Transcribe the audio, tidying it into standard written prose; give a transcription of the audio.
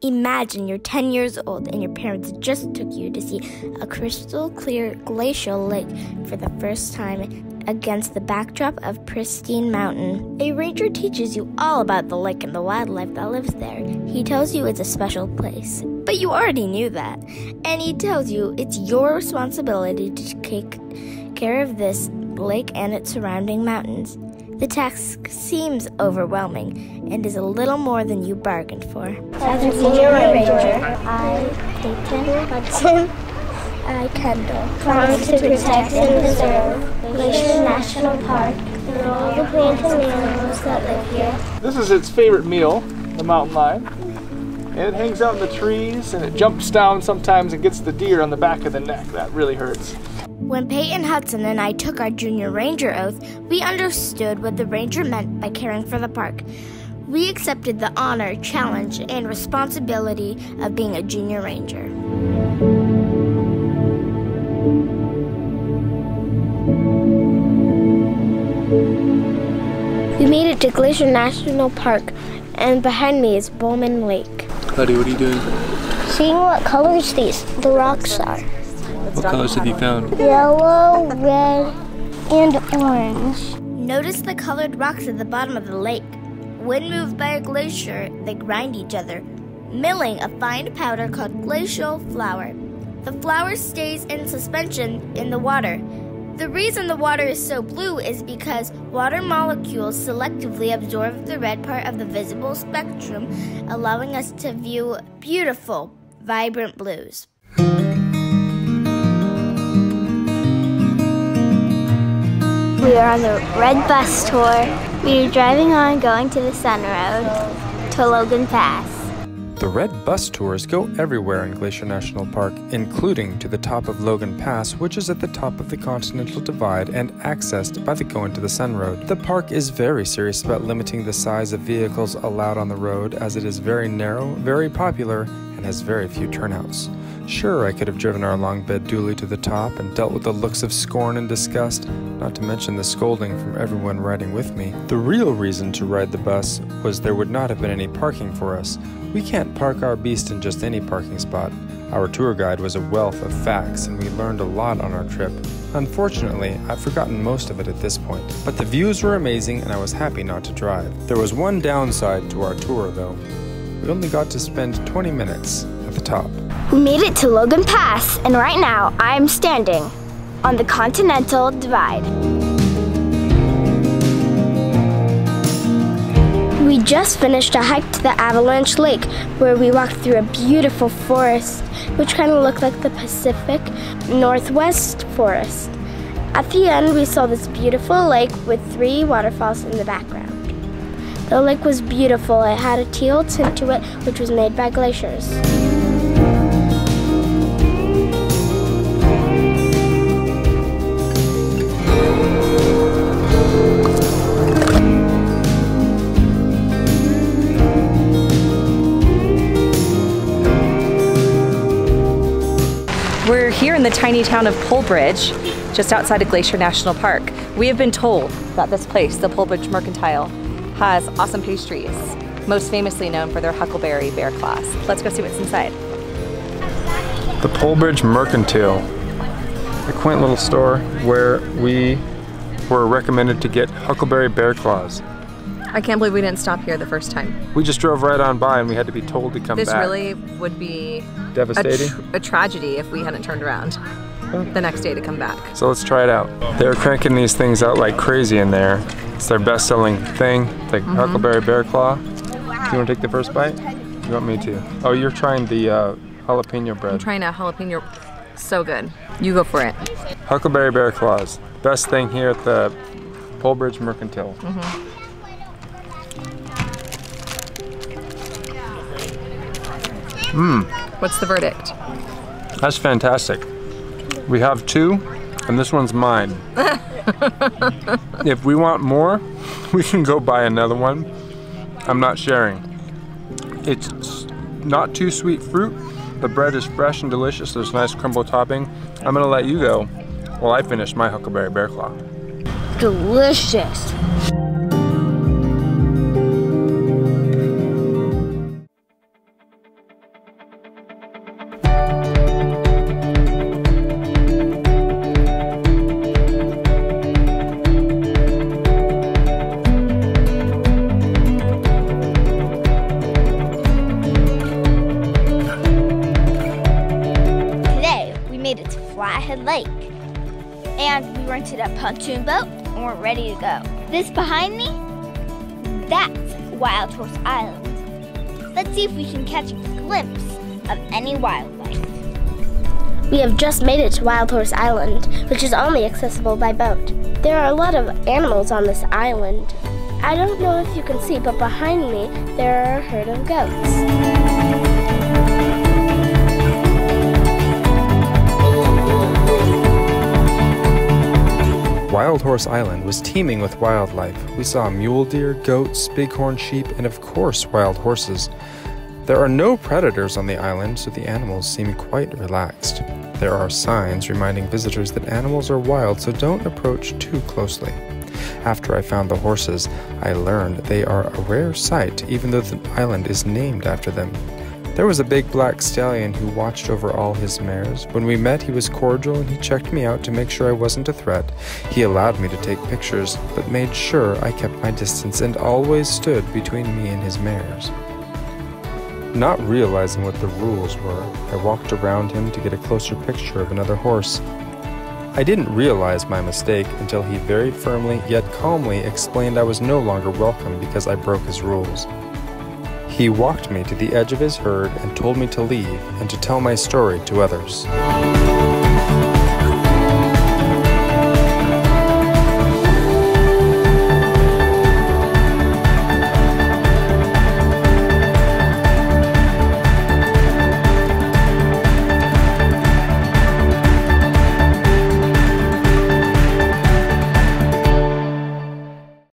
Imagine you're 10 years old and your parents just took you to see a crystal clear glacial lake for the first time against the backdrop of pristine mountain. A ranger teaches you all about the lake and the wildlife that lives there. He tells you it's a special place, but you already knew that. And he tells you it's your responsibility to take care of this lake and its surrounding mountains. The task seems overwhelming and is a little more than you bargained for. As a senior ranger, I, Peyton, Hudson, I, Kendall, promise to protect and preserve Glacier National Park and all the plants and animals that live here. This is its favorite meal, the mountain lion. And it hangs out in the trees and it jumps down sometimes and gets the deer on the back of the neck. That really hurts. When Peyton, Hudson, and I took our junior ranger oath, we understood what the ranger meant by caring for the park. We accepted the honor, challenge, and responsibility of being a junior ranger. We made it to Glacier National Park, and behind me is Bowman Lake. Buddy, what are you doing? Seeing what colors the rocks are. What colors have you found? Yellow, red, and orange. Notice the colored rocks at the bottom of the lake. When moved by a glacier, they grind each other, milling a fine powder called glacial flour. The flour stays in suspension in the water. The reason the water is so blue is because water molecules selectively absorb the red part of the visible spectrum, allowing us to view beautiful, vibrant blues. We are on the red bus tour. We are driving on going to the Sun Road to Logan Pass. The red bus tours go everywhere in Glacier National Park, including to the top of Logan Pass, which is at the top of the Continental Divide and accessed by the Going to the Sun Road. The park is very serious about limiting the size of vehicles allowed on the road, as it is very narrow, very popular, and has very few turnouts. Sure, I could have driven our long bed dually to the top and dealt with the looks of scorn and disgust, not to mention the scolding from everyone riding with me. The real reason to ride the bus was there would not have been any parking for us. We can't park our beast in just any parking spot. Our tour guide was a wealth of facts and we learned a lot on our trip. Unfortunately, I've forgotten most of it at this point, but the views were amazing and I was happy not to drive. There was one downside to our tour though. We only got to spend 20 minutes at the top. We made it to Logan Pass, and right now I am standing on the Continental Divide. We just finished a hike to the Avalanche Lake, where we walked through a beautiful forest, which kind of looked like the Pacific Northwest forest. At the end, we saw this beautiful lake with 3 waterfalls in the background. The lake was beautiful. It had a teal tint to it, which was made by glaciers. We're here in the tiny town of Polebridge, just outside of Glacier National Park. We have been told that this place, the Polebridge Mercantile, has awesome pastries, most famously known for their Huckleberry bear claws. Let's go see what's inside. The Polebridge Mercantile, a quaint little store where we were recommended to get Huckleberry bear claws. I can't believe we didn't stop here the first time. We just drove right on by and we had to be told to come back. This really would be devastating. A tragedy if we hadn't turned around the next day to come back. So let's try it out. They're cranking these things out like crazy in there. It's their best-selling thing, like Huckleberry bear claw. Do you want to take the first bite? You want me to? Oh, you're trying the jalapeno bread. I'm trying a jalapeno. So good. You go for it. Huckleberry bear claws. Best thing here at the Polebridge Mercantile. What's the verdict? That's fantastic. We have 2, and this one's mine. If we want more, we can go buy another one. I'm not sharing. It's not too sweet fruit. The bread is fresh and delicious. There's nice crumble topping. I'm gonna let you go while I finish my Huckleberry bear claw. Delicious. Flathead Lake. And we rented a pontoon boat and we're ready to go. This behind me, that's Wild Horse Island. Let's see if we can catch a glimpse of any wildlife. We have just made it to Wild Horse Island, which is only accessible by boat. There are a lot of animals on this island. I don't know if you can see, but behind me there are a herd of goats. Wild Horse Island was teeming with wildlife. We saw mule deer, goats, bighorn sheep, and of course wild horses. There are no predators on the island, so the animals seem quite relaxed. There are signs reminding visitors that animals are wild, so don't approach too closely. After I found the horses, I learned they are a rare sight, even though the island is named after them. There was a big black stallion who watched over all his mares. When we met, he was cordial and he checked me out to make sure I wasn't a threat. He allowed me to take pictures, but made sure I kept my distance and always stood between me and his mares. Not realizing what the rules were, I walked around him to get a closer picture of another horse. I didn't realize my mistake until he very firmly yet calmly explained I was no longer welcome because I broke his rules. He walked me to the edge of his herd and told me to leave and to tell my story to others.